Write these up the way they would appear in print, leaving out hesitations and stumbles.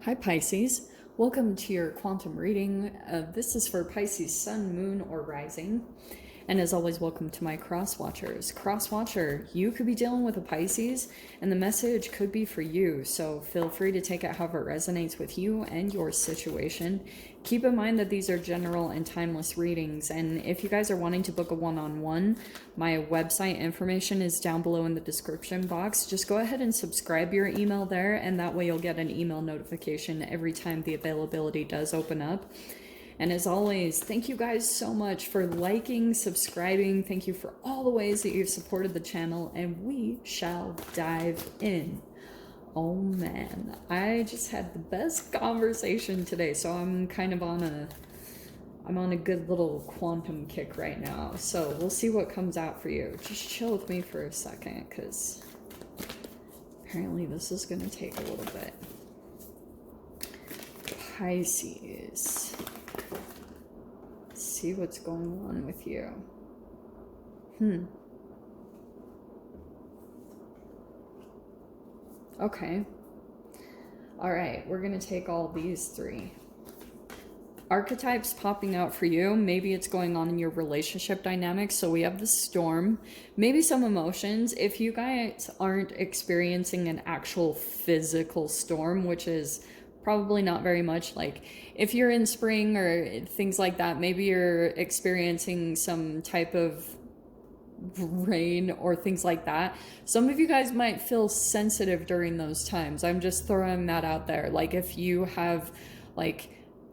Hi Pisces, welcome to your quantum reading. This is for Pisces Sun, Moon, or Rising. And as always, welcome to my cross watchers. Cross watcher, you could be dealing with a Pisces and the message could be for you. So feel free to take it however it resonates with you and your situation. Keep in mind that these are general and timeless readings. And if you guys are wanting to book a one-on-one, my website information is down below in the description box. Just go ahead and subscribe your email there, and that way you'll get an email notification every time the availability does open up. And as always, thank you guys so much for liking, subscribing. Thank you for all the ways that you've supported the channel, and we shall dive in. Oh man, I just had the best conversation today, so I'm kind of on a good little quantum kick right now. So we'll see what comes out for you. Just chill with me for a second, because apparently this is going to take a little bit. Pisces. See what's going on with you. Okay. All right, we're going to take all these three. Archetypes popping out for you. Maybe it's going on in your relationship dynamics. So we have the storm, maybe some emotions. If you guys aren't experiencing an actual physical storm, which is probably not very much, like if you're in spring or things like that, maybe you're experiencing some type of rain or things like that. Some of you guys might feel sensitive during those times. I'm just throwing that out there. Like if you have, like,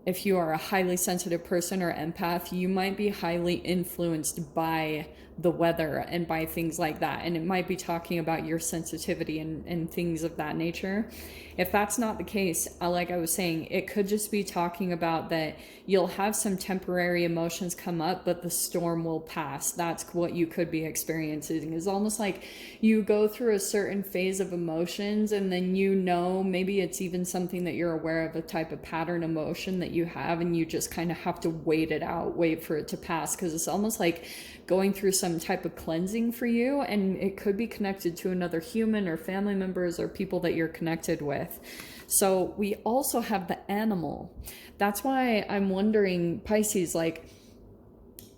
if you are a highly sensitive person or empath, you might be highly influenced by the weather and by things like that. And it might be talking about your sensitivity and things of that nature. If that's not the case, like I was saying, it could just be talking about that you'll have some temporary emotions come up, but the storm will pass. That's what you could be experiencing. It's almost like you go through a certain phase of emotions, and then maybe it's even something that you're aware of, a type of pattern emotion that you have, and you just kind of have to wait it out, wait for it to pass, because it's almost like going through some type of cleansing for you, and it could be connected to another human or family members or people that you're connected with. So we also have the animal. That's why I'm wondering, Pisces, like,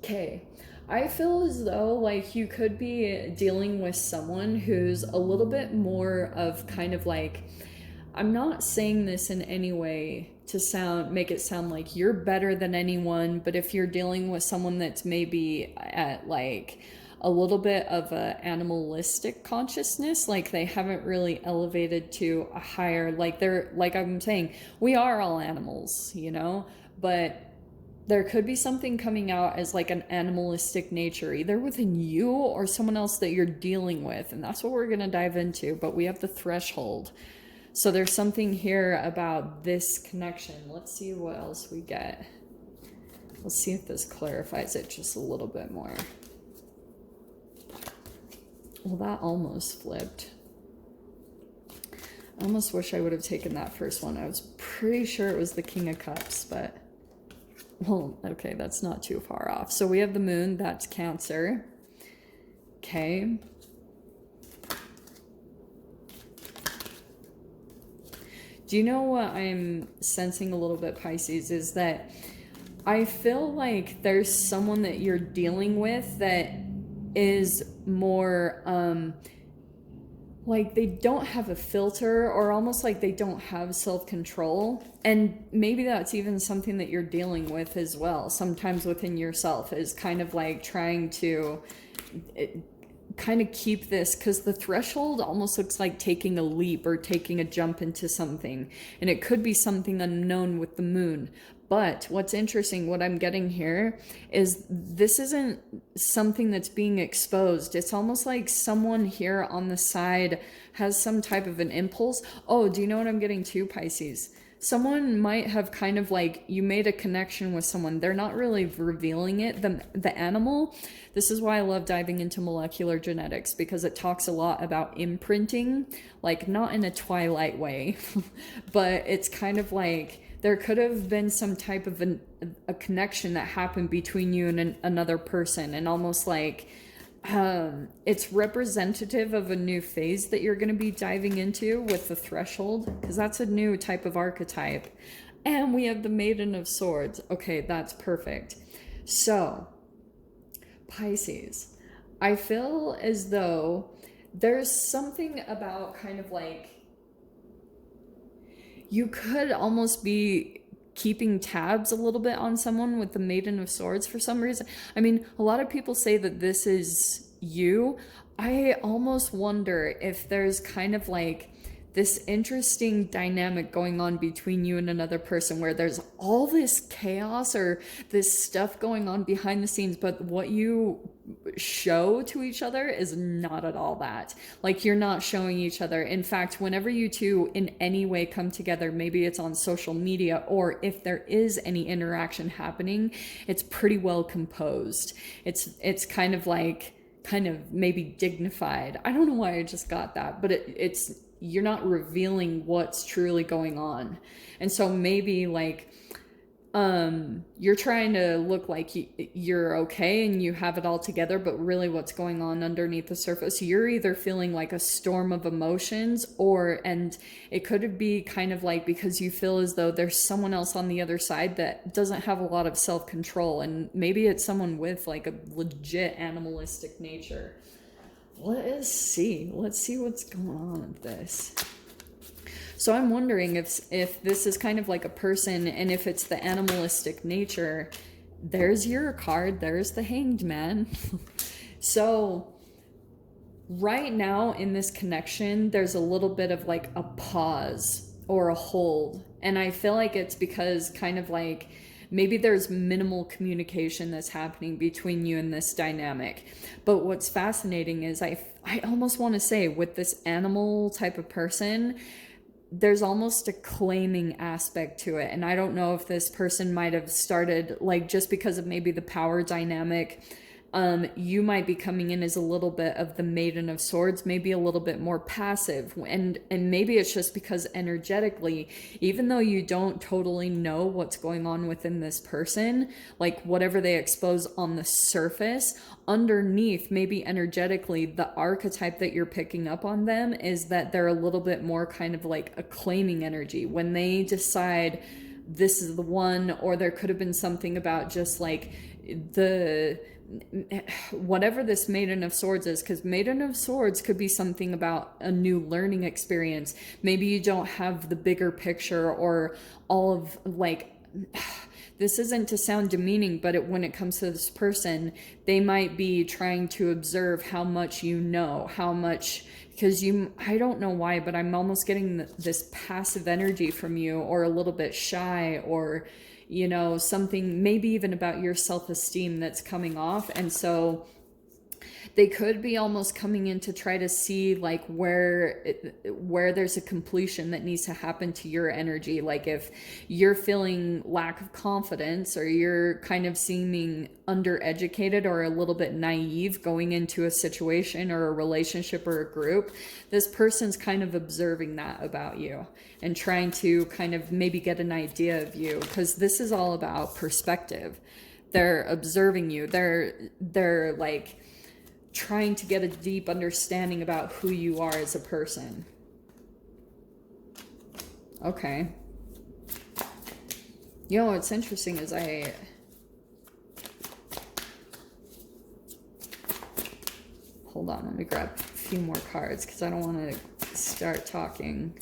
okay, I feel as though like you could be dealing with someone who's a little bit more of kind of like, I'm not saying this in any way to make it sound like you're better than anyone, but if you're dealing with someone that's maybe at like a little bit of a animalistic consciousness, like they haven't really elevated to a higher, like they're, like I'm saying, we are all animals, but there could be something coming out as like an animalistic nature, either within you or someone else that you're dealing with. And that's what we're going to dive into. But we have the threshold. So there's something here about this connection. Let's see what else we get. Let's see if this clarifies it just a little bit more. Well, that almost flipped. I almost wish I would have taken that first one. I was pretty sure it was the King of Cups, but... well, okay, that's not too far off. So we have the moon, that's Cancer. Okay. Do you know what I'm sensing a little bit, Pisces, is that I feel like there's someone that you're dealing with that is more, like they don't have a filter, or almost like they don't have self-control. And maybe that's even something that you're dealing with as well, sometimes within yourself, is kind of like trying to kind of keep this, because the threshold almost looks like taking a leap or taking a jump into something, and it could be something unknown with the moon. But what's interesting, what I'm getting here, is this isn't something that's being exposed. It's almost like someone here on the side has some type of an impulse. Oh, do you know what I'm getting too, Pisces? Someone might have kind of like, you made a connection with someone. They're not really revealing it. The animal, this is why I love diving into molecular genetics, because it talks a lot about imprinting, like not in a Twilight way, but it's kind of like, there could have been some type of a connection that happened between you and another person, and almost like It's representative of a new phase that you're going to be diving into with the threshold, because that's a new type of archetype. And we have the Maiden of Swords. Okay, that's perfect. So, Pisces, I feel as though there's something about kind of like, you could almost be keeping tabs a little bit on someone with the Maiden of Swords for some reason. I mean, a lot of people say that this is you. I almost wonder if there's kind of like this interesting dynamic going on between you and another person where there's all this chaos or this stuff going on behind the scenes, but what you show to each other is not at all that. Like, you're not showing each other. In fact, whenever you two in any way come together, maybe it's on social media, or if there is any interaction happening, it's pretty well composed. It's kind of like, kind of maybe dignified. I don't know why I just got that, but it's you're not revealing what's truly going on. And so maybe like you're trying to look like you're okay and you have it all together, but really what's going on underneath the surface, you're either feeling like a storm of emotions, and it could be kind of like because you feel as though there's someone else on the other side that doesn't have a lot of self-control, and maybe it's someone with like a legit animalistic nature. Let's see what's going on with this. So I'm wondering if this is kind of like a person, and if it's the animalistic nature, there's your card, there's the Hanged Man. So right now in this connection, there's a little bit of like a pause or a hold. And I feel like it's because kind of like maybe there's minimal communication that's happening between you and this dynamic. But what's fascinating is I almost want to say with this animal type of person, there's almost a claiming aspect to it. And I don't know if this person might have started like just because of maybe the power dynamic. You might be coming in as a little bit of the Maiden of Swords, maybe a little bit more passive. And maybe it's just because energetically, even though you don't totally know what's going on within this person, like whatever they expose on the surface, underneath, maybe energetically, the archetype that you're picking up on them is that they're a little bit more kind of like a claiming energy. When they decide this is the one, or there could have been something about just like the whatever this Maiden of Swords is, because Maiden of Swords could be something about a new learning experience. Maybe you don't have the bigger picture or all of like this isn't to sound demeaning, but when it comes to this person, they might be trying to observe how much you know, how much, because I don't know why, but I'm almost getting this passive energy from you, or a little bit shy, or you know, something maybe even about your self-esteem that's coming off. And so they could be almost coming in to try to see like where there's a completion that needs to happen to your energy. Like if you're feeling lack of confidence, or you're kind of seeming undereducated or a little bit naive going into a situation or a relationship or a group, this person's kind of observing that about you and trying to kind of maybe get an idea of you, because this is all about perspective. They're observing you. They're like trying to get a deep understanding about who you are as a person. Okay. You know what's interesting is hold on, let me grab a few more cards because I don't want to start talking.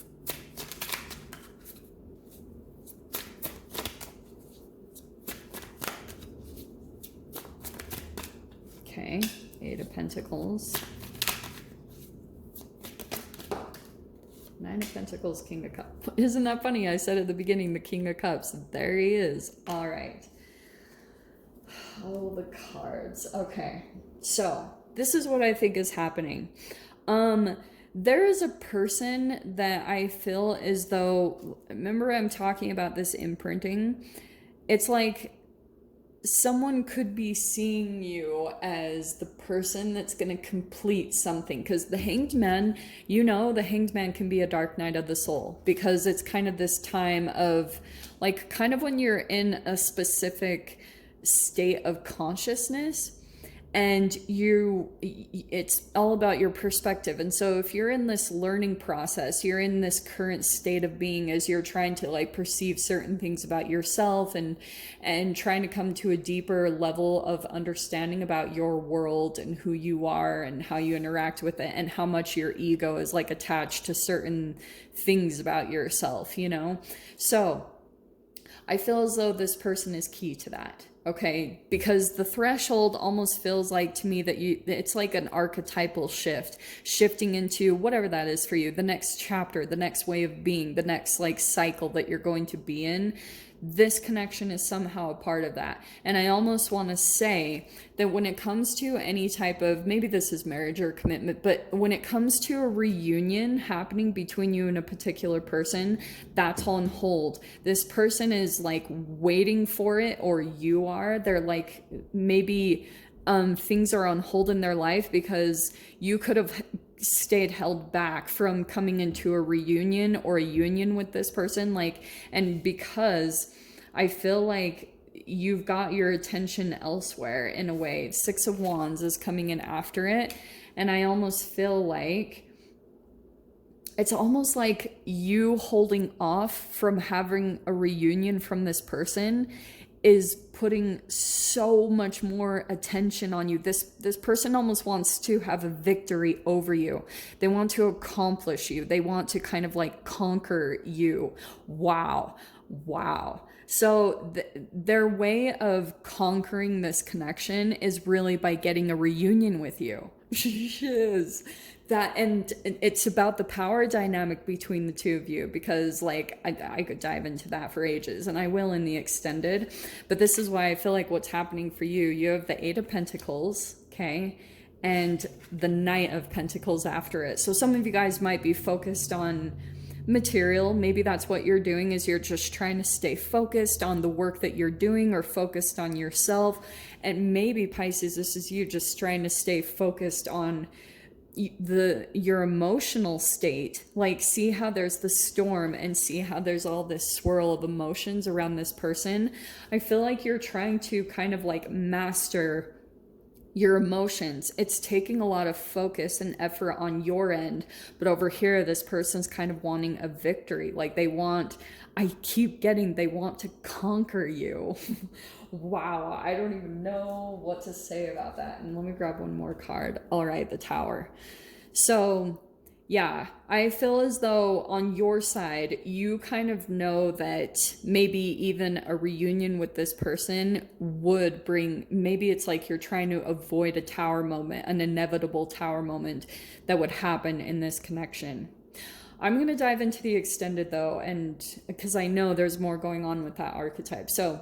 Okay. Eight of Pentacles. Nine of Pentacles, King of Cups. Isn't that funny? I said at the beginning, the King of Cups. There he is. All right. Oh, the cards. Okay. So, this is what I think is happening. There is a person that I feel as though, remember I'm talking about this imprinting? It's like someone could be seeing you as the person that's going to complete something, because the Hanged Man, you know, the Hanged Man can be a dark night of the soul, because it's kind of this time of like kind of when you're in a specific state of consciousness, and it's all about your perspective. And so if you're in this learning process, you're in this current state of being as you're trying to like perceive certain things about yourself and trying to come to a deeper level of understanding about your world and who you are and how you interact with it and how much your ego is like attached to certain things about yourself, you know? So I feel as though this person is key to that. Okay, because the threshold almost feels like to me that it's like an archetypal shift, shifting into whatever that is for you, the next chapter, the next way of being, the next like cycle that you're going to be in. This connection is somehow a part of that. And I almost want to say that when it comes to any type of, maybe this is marriage or commitment, but when it comes to a reunion happening between you and a particular person, that's on hold. This person is like waiting for it, or you are. They're like, maybe things are on hold in their life because you could have stayed held back from coming into a reunion or a union with this person, like, and because I feel like you've got your attention elsewhere in a way. 6 of Wands is coming in after it, and I almost feel like it's almost like you holding off from having a reunion from this person is putting so much more attention on you. This person almost wants to have a victory over you. They want to accomplish you. They want to kind of like conquer you. Wow. So their way of conquering this connection is really by getting a reunion with you. Yes. That, and it's about the power dynamic between the two of you, because like I could dive into that for ages, and I will in the extended, but this is why I feel like what's happening for you. You have the 8 of Pentacles, okay, and the Knight of Pentacles after it. So some of you guys might be focused on material. Maybe that's what you're doing, is you're just trying to stay focused on the work that you're doing or focused on yourself. And maybe Pisces, this is you just trying to stay focused on your emotional state. Like, see how there's the storm and see how there's all this swirl of emotions around this person. I feel like you're trying to kind of like master your emotions. It's taking a lot of focus and effort on your end, but over here this person's kind of wanting a victory. Like they want to conquer you. Wow, I don't even know what to say about that. And let me grab one more card. All right, the Tower. So yeah, I feel as though on your side, you kind of know that maybe even a reunion with this person would bring, maybe it's like you're trying to avoid a Tower moment, an inevitable Tower moment that would happen in this connection. I'm going to dive into the extended though, and because I know there's more going on with that archetype. So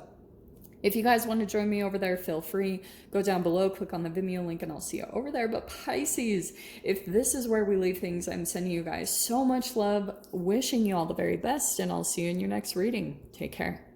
if you guys want to join me over there, feel free. Go down below, click on the Vimeo link, and I'll see you over there. But Pisces, if this is where we leave things, I'm sending you guys so much love, wishing you all the very best, and I'll see you in your next reading. Take care.